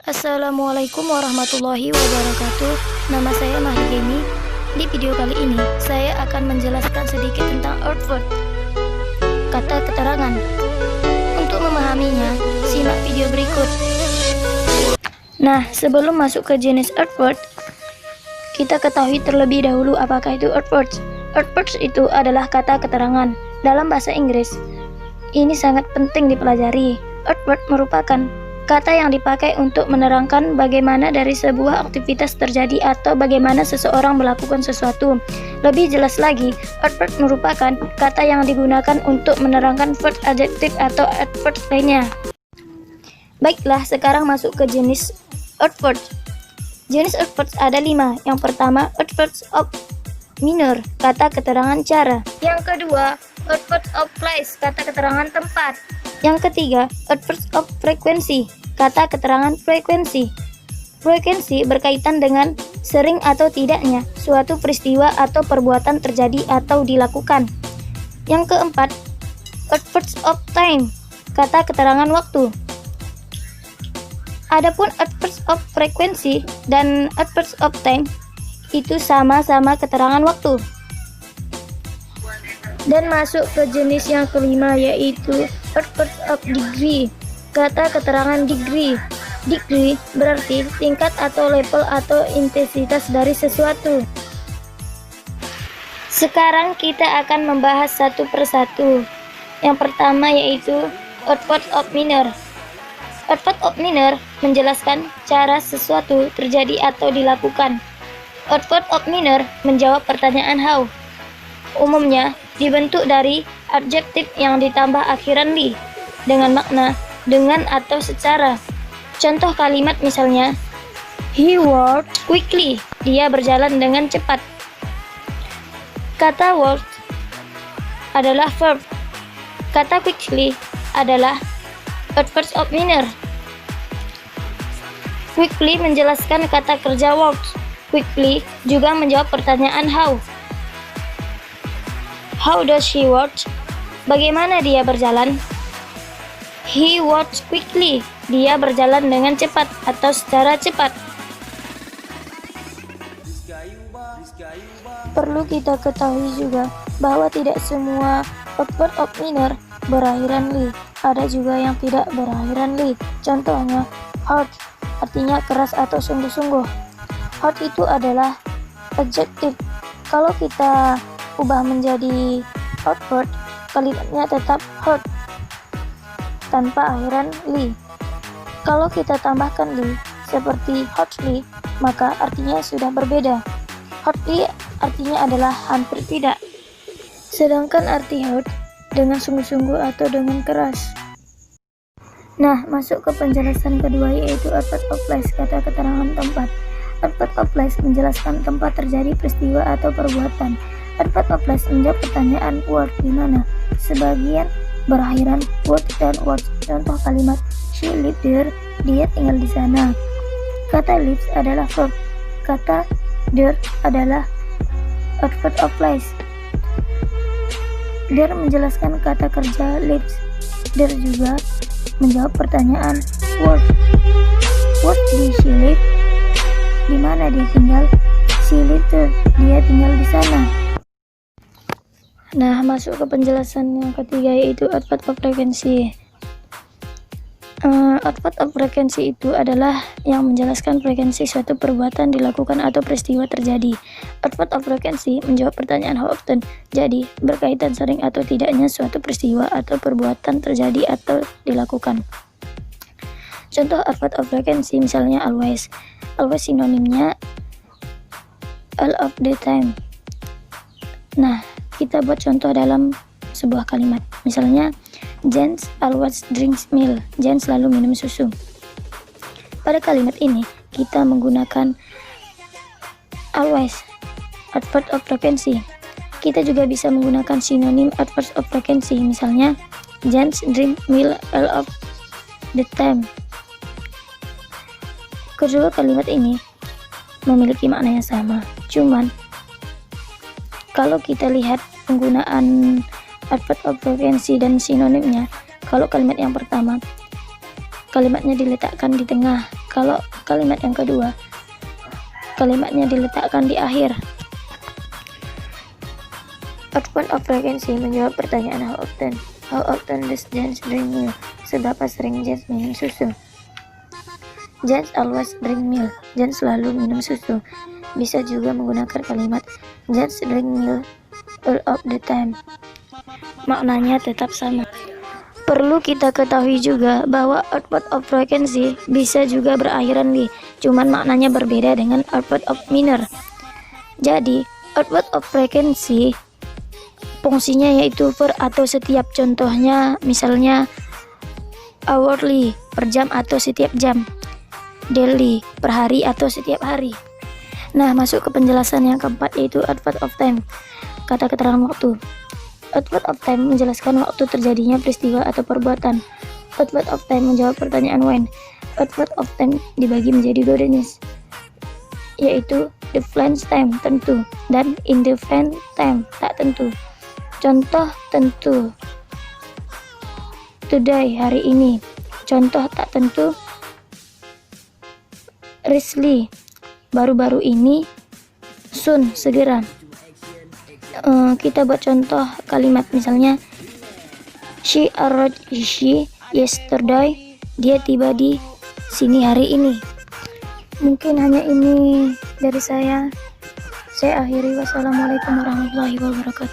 Assalamualaikum warahmatullahi wabarakatuh. Nama saya Mahrigeni. Di video kali ini saya akan menjelaskan sedikit tentang Earthword, kata keterangan. Untuk memahaminya, simak video berikut. Nah, sebelum masuk ke jenis Earthword, kita ketahui terlebih dahulu apakah itu Earthwords. Earthwords itu adalah kata keterangan dalam bahasa Inggris. Ini sangat penting dipelajari. Earthword merupakan kata yang dipakai untuk menerangkan bagaimana dari sebuah aktivitas terjadi atau bagaimana seseorang melakukan sesuatu. Lebih jelas lagi, adverb merupakan kata yang digunakan untuk menerangkan verb, adjektif, atau adverb lainnya. Baiklah, sekarang masuk ke jenis adverb. Jenis adverb ada 5. Yang pertama, adverbs of minor, kata keterangan cara. Yang kedua, adverbs of place, kata keterangan tempat. Yang ketiga, adverbs of frequency, kata keterangan frekuensi. Frekuensi berkaitan dengan sering atau tidaknya suatu peristiwa atau perbuatan terjadi atau dilakukan. Yang keempat, adverbs of time, kata keterangan waktu. Adapun adverbs of frequency dan adverbs of time itu sama-sama keterangan waktu. Dan masuk ke jenis yang kelima, yaitu adverbs of degree, kata keterangan degree. Degree berarti tingkat atau level atau intensitas dari sesuatu. Sekarang kita akan membahas satu persatu. Yang pertama yaitu adverbs of minor. Adverbs of minor menjelaskan cara sesuatu terjadi atau dilakukan. Adverbs of minor menjawab pertanyaan how. Umumnya dibentuk dari adjektif yang ditambah akhiran li dengan makna dengan atau secara. Contoh kalimat misalnya, he walked quickly, dia berjalan dengan cepat. Kata walked adalah verb. Kata quickly adalah adverbs of minor. Quickly menjelaskan kata kerja walked. Quickly juga menjawab pertanyaan how. How does she walk? Bagaimana dia berjalan? He walks quickly. Dia berjalan dengan cepat atau secara cepat. Perlu kita ketahui juga bahwa tidak semua adverb of minor berakhiran li. Ada juga yang tidak berakhiran li. Contohnya, hard artinya keras atau sungguh-sungguh. Hard itu adalah adjektif. Kalau kita ubah menjadi adverb, kalimatnya tetap hard tanpa akhiran li. Kalau kita tambahkan li seperti hardly, maka artinya sudah berbeda. Hardly artinya adalah hampir tidak, sedangkan arti hard dengan sungguh-sungguh atau dengan keras. Nah, masuk ke penjelasan kedua, yaitu adverb of place, kata keterangan tempat. Adverb of place menjelaskan tempat terjadi peristiwa atau perbuatan. Adverb of place menjawab pertanyaan word, di mana sebagian berakhiran word dan words. Contoh kalimat, she lived there, dia tinggal di sana. Kata lives adalah verb. Kata there adalah adverb of place. There menjelaskan kata kerja lives. There juga menjawab pertanyaan word. What did she live? Di mana dia tinggal? She lived there, dia tinggal di sana. Nah, masuk ke penjelasan yang ketiga, yaitu adverb of frequency. Adverb of frequency itu adalah yang menjelaskan frekuensi suatu perbuatan dilakukan atau peristiwa terjadi. Adverb of frequency menjawab pertanyaan how often. Jadi, berkaitan sering atau tidaknya suatu peristiwa atau perbuatan terjadi atau dilakukan. Contoh adverb of frequency misalnya always. Always sinonimnya all of the time. Nah, kita buat contoh dalam sebuah kalimat. Misalnya, Jens always drinks milk. Jens selalu minum susu. Pada kalimat ini, kita menggunakan always, adverb of frequency. Kita juga bisa menggunakan sinonim adverb of frequency. Misalnya, Jens drink milk all of the time. Kedua kalimat ini memiliki makna yang sama. Cuman, kalau kita lihat penggunaan adverb of frequency dan sinonimnya, kalau kalimat yang pertama, kalimatnya diletakkan di tengah. Kalau kalimat yang kedua, kalimatnya diletakkan di akhir. Output of frequency menjawab pertanyaan how often does James drink milk? Seberapa sering James minum susu? James always drink milk. James selalu minum susu. Bisa juga menggunakan kalimat James drink milk all of the time. Maknanya tetap sama. Perlu kita ketahui juga bahwa output of frequency bisa juga berakhiran li, cuman maknanya berbeda dengan output of minor. Jadi, output of frequency fungsinya yaitu per atau setiap, contohnya misalnya hourly per jam atau setiap jam, daily per hari atau setiap hari. Nah, masuk ke penjelasan yang keempat yaitu output of time, kata keterangan waktu. Output of time menjelaskan waktu terjadinya peristiwa atau perbuatan. Output of time menjawab pertanyaan when. Output of time dibagi menjadi dua jenis, yaitu definite time tentu dan indefinite time tak tentu. Contoh tentu, today hari ini. Contoh tak tentu, recently baru-baru ini, soon segera. Kita buat contoh kalimat, misalnya she arrived yesterday, dia tiba di sini hari ini. Mungkin hanya ini dari saya akhiri. Wassalamualaikum warahmatullahi wabarakatuh.